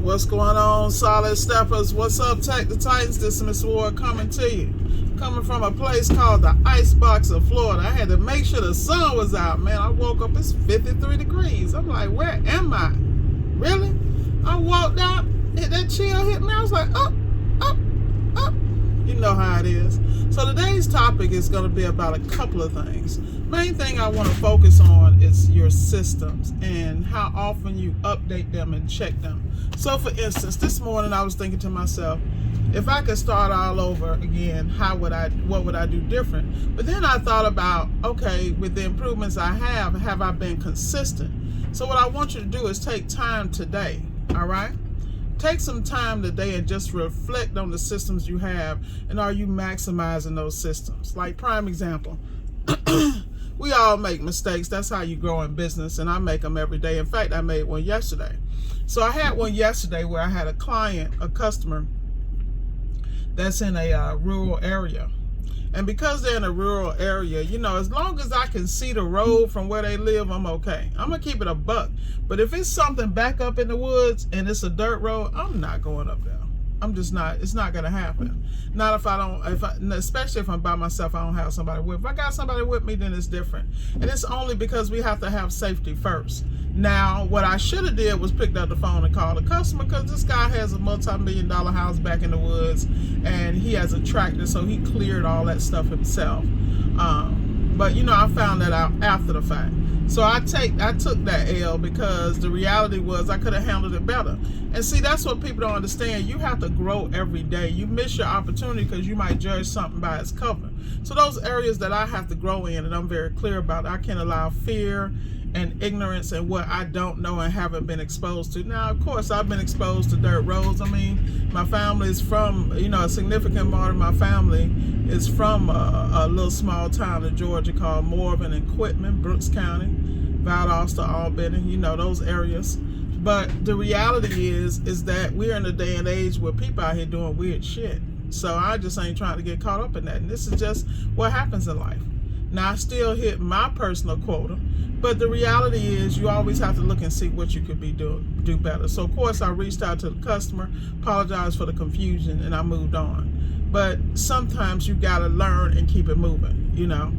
What's going on, Solid Steppers? What's up, Tech the Titans? This is Miss Ward coming to you. Coming from a place called the Icebox of Florida. I had to make sure the sun was out, man. I woke up, it's 53 degrees. I'm like, where am I? Really? I walked out, that chill hit me. I was like, up. You know how it is. So today's topic is going to be about a couple of things. Main thing I want to focus on is your systems and how often you update them and check them. So for instance, this morning I was thinking to myself, if I could start all over again, what would I do different? But then I thought about, okay, with the improvements I have I been consistent? So what I want you to do is take time today, all right? Take some time today and just reflect on the systems you have, and are you maximizing those systems? Like prime example, we all make mistakes. That's how you grow in business, and I make them every day. In fact, I made one yesterday. So I had one yesterday where I had a customer that's in a rural area. And because they're in a rural area, you know, as long as I can see the road from where they live, I'm okay. I'm going to keep it a buck. But if it's something back up in the woods and it's a dirt road, I'm not going up there. I'm just not. It's not going to happen. Not if I don't, especially if I'm by myself, I don't have somebody with. If I got somebody with me, then it's different. And it's only because we have to have safety first. Now, what I should have did was picked up the phone and called the customer, because this guy has a multi-million-dollar house back in the woods and he has a tractor, so he cleared all that stuff himself. But you know, I found that out after the fact. So I took that L because the reality was I could have handled it better. And see, that's what people don't understand. You have to grow every day. You miss your opportunity because you might judge something by its cover. So those areas that I have to grow in, and I'm very clear about, I can't allow fear and ignorance and what I don't know and haven't been exposed to. Now, of course, I've been exposed to dirt roads. I mean, my family is from, you know, a significant part of my family is from a little small town in Georgia called Morven and Quitman, Brooks County, Valdosta, Albany, you know, those areas. But the reality is that we're in a day and age where people out here doing weird shit. So I just ain't trying to get caught up in that. And this is just what happens in life. Now, I still hit my personal quota, but the reality is you always have to look and see what you could do better. So, of course, I reached out to the customer, apologized for the confusion, and I moved on. But sometimes you got to learn and keep it moving, you know.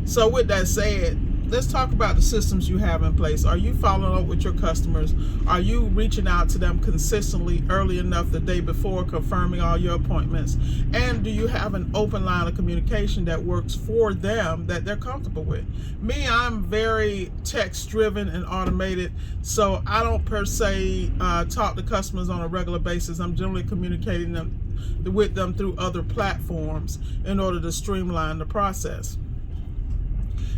So with that said, let's talk about the systems you have in place. Are you following up with your customers? Are you reaching out to them consistently early enough the day before, confirming all your appointments? And do you have an open line of communication that works for them, that they're comfortable with? Me, I'm very text driven and automated, so I don't per se talk to customers on a regular basis. I'm generally communicating with them through other platforms in order to streamline the process.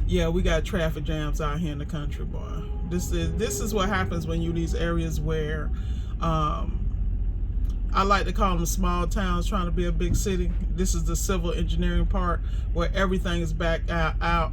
Yeah, we got traffic jams out here in the country, boy. This is what happens when you these areas where I like to call them small towns trying to be a big city. This is the civil engineering part where everything is backed up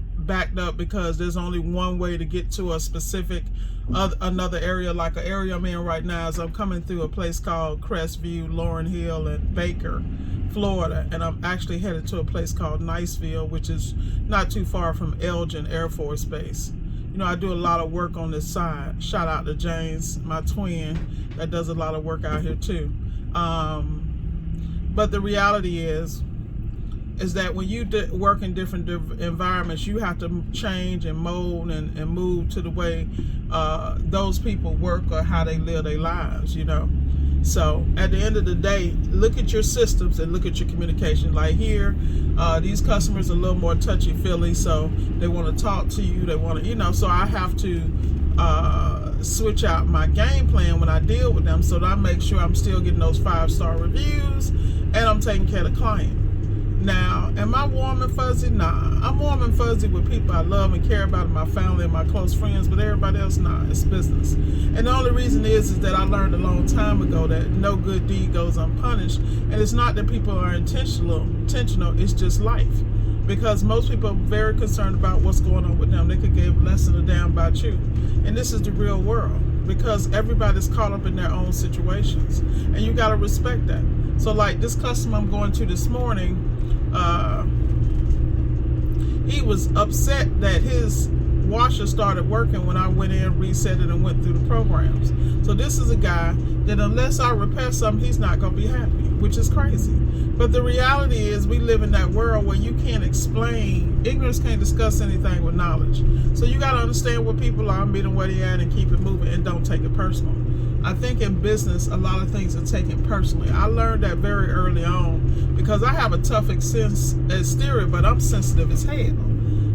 because there's only one way to get to a specific another area. Like an area I'm in right now is I'm coming through a place called Crestview, Lauren Hill, and Baker, Florida, and I'm actually headed to a place called Niceville, which is not too far from Elgin Air Force Base. You know, I do a lot of work on this side. Shout out to James, my twin, that does a lot of work out here too. But the reality is that when you work in different environments, you have to change and mold and move to the way those people work or how they live their lives, you know. So at the end of the day, look at your systems and look at your communication. Like here, these customers are a little more touchy-feely, so they want to talk to you. They want to, you know, so I have to switch out my game plan when I deal with them so that I make sure I'm still getting those 5-star reviews and I'm taking care of the client. Now, am I warm and fuzzy? Nah, I'm warm and fuzzy with people I love and care about in my family and my close friends, but everybody else, nah, it's business. And the only reason is that I learned a long time ago that no good deed goes unpunished. And it's not that people are intentional, it's just life. Because most people are very concerned about what's going on with them. They could give less than a damn about you. And this is the real world, because everybody's caught up in their own situations. And you got to respect that. So like this customer I'm going to this morning, he was upset that his washer started working when I went in, reset it, and went through the programs. So this is a guy that unless I repair something, he's not going to be happy, which is crazy. But the reality is we live in that world where you can't explain, ignorance can't discuss anything with knowledge. So you got to understand what people are, meet them where they at, and keep it moving, and don't take it personal. I think in business, a lot of things are taken personally. I learned that very early on because I have a tough exterior, but I'm sensitive as hell.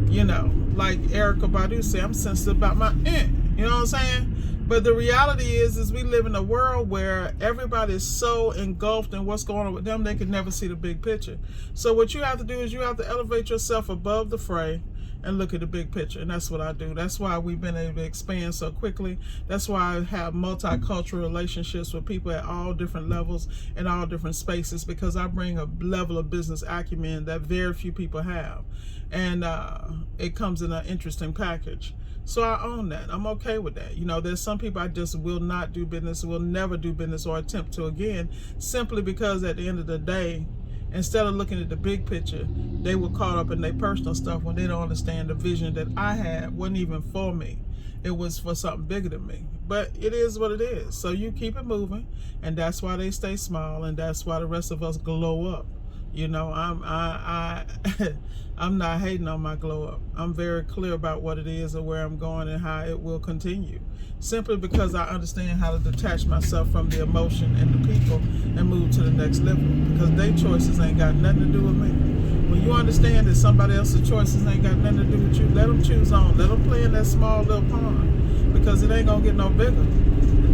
You know, like Erica Badu said, I'm sensitive about my you know what I'm saying? But the reality is we live in a world where everybody is so engulfed in what's going on with them, they can never see the big picture. So what you have to do is you have to elevate yourself above the fray and look at the big picture. And that's what I do. That's why we've been able to expand so quickly. That's why I have multicultural relationships with people at all different levels and all different spaces, because I bring a level of business acumen that very few people have. And it comes in an interesting package. So I own that. I'm okay with that. You know, there's some people I just will not do business, will never do business or attempt to again, simply because at the end of the day, instead of looking at the big picture, they were caught up in their personal stuff when they don't understand the vision that I had wasn't even for me. It was for something bigger than me. But it is what it is. So you keep it moving, and that's why they stay small, and that's why the rest of us glow up. You know, I'm not hating on my glow up. I'm very clear about what it is and where I'm going and how it will continue. Simply because I understand how to detach myself from the emotion and the people and move to the next level. Because their choices ain't got nothing to do with me. When you understand that somebody else's choices ain't got nothing to do with you, let them choose on. Let them play in that small little pond. Because it ain't going to get no bigger.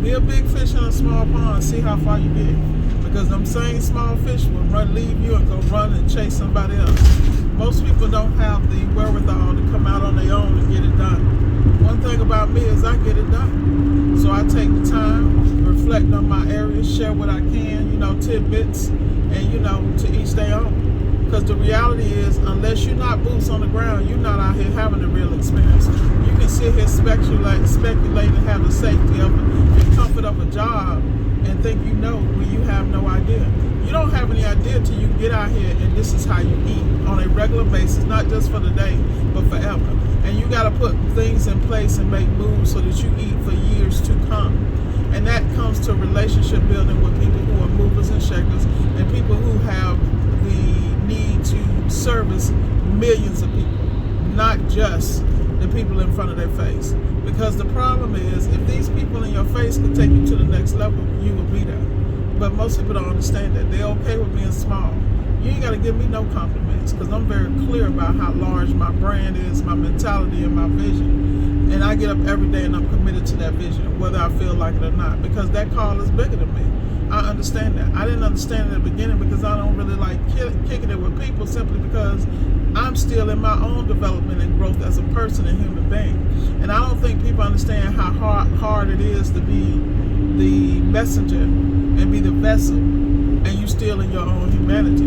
Be a big fish in a small pond. See how far you get. Because them same small fish will leave you and go run and chase somebody else. Most people don't have the wherewithal to come out on their own and get it done. One thing about me is I get it done. So I take the time, reflect on my areas, share what I can, you know, tidbits, and, you know, to each their own. Because the reality is, unless you're not boots on the ground, you're not out here having a real experience. You can sit here speculate and have the safety of the comfort of a job and think you know when you have no idea. You don't have any idea until you get out here and this is how you eat on a regular basis, not just for the day, but forever. And you got to put things in place and make moves so that you eat for years to come. And that comes to relationship building with people who are movers and shakers and people who have the need to service millions of people, not just the people in front of their face. Because the problem is, if these people in your face can take you to the next level, you will be there. But most people don't understand that. They're okay with being small. You ain't got to give me no compliments, because I'm very clear about how large my brand is, my mentality, and my vision. And I get up every day and I'm committed to that vision, whether I feel like it or not, because that call is bigger than me. I understand that. I didn't understand it at the beginning because I don't really like kicking it with people, simply because I'm still in my own development and growth as a person and human being. And I don't think people understand how hard it is to be the messenger and be the vessel, and you still in your own humanity.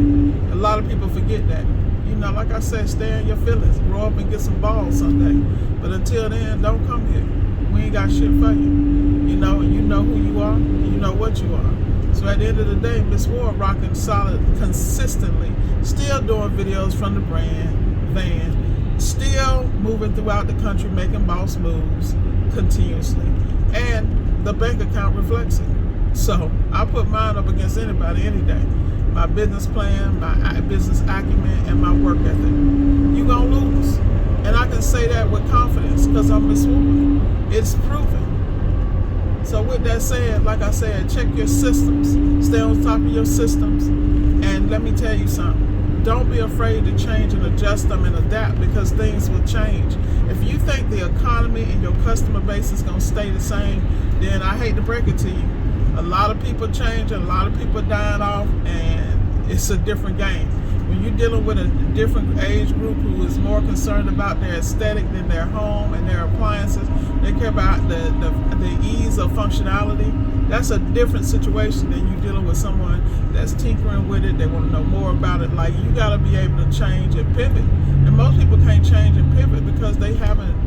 A lot of people forget that. You know, like I said, stay in your feelings, grow up and get some balls someday. But until then, don't come here. We ain't got shit for you. You know who you are, and you know what you are. So at the end of the day, Miss Ward rocking solid consistently, still doing videos from the van, still moving throughout the country, making boss moves continuously. And the bank account reflects it. So I put mine up against anybody any day. My business plan, my business acumen, and my work ethic. You gonna lose. And I can say that with confidence because I'm Miss Ward. It's proven. So with that said, like I said, check your systems. Stay on top of your systems. And let me tell you something. Don't be afraid to change and adjust them and adapt, because things will change. If you think the economy and your customer base is going to stay the same, then I hate to break it to you. A lot of people change, and a lot of people dying off, and it's a different game. When you're dealing with a different age group who is more concerned about their aesthetic than their home and their appliances, they care about the ease of functionality. That's a different situation than you dealing with someone that's tinkering with it. They want to know more about it. Like, you got to be able to change and pivot. And most people can't change and pivot because they haven't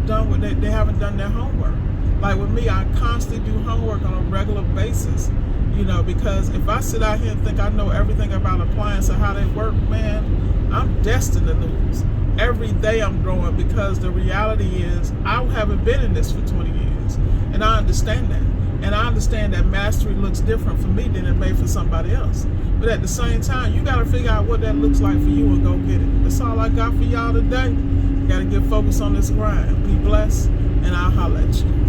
done what they haven't done their homework. Like with me, I constantly do homework on a regular basis. You know, because if I sit out here and think I know everything about appliance and how they work, man, I'm destined to lose. every day I'm growing, because the reality is I haven't been in this for 20 years. And I understand that. And I understand that mastery looks different for me than it may for somebody else. But at the same time, you got to figure out what that looks like for you and go get it. That's all I got for y'all today. Got to get focused on this grind. Be blessed, and I'll holler at you.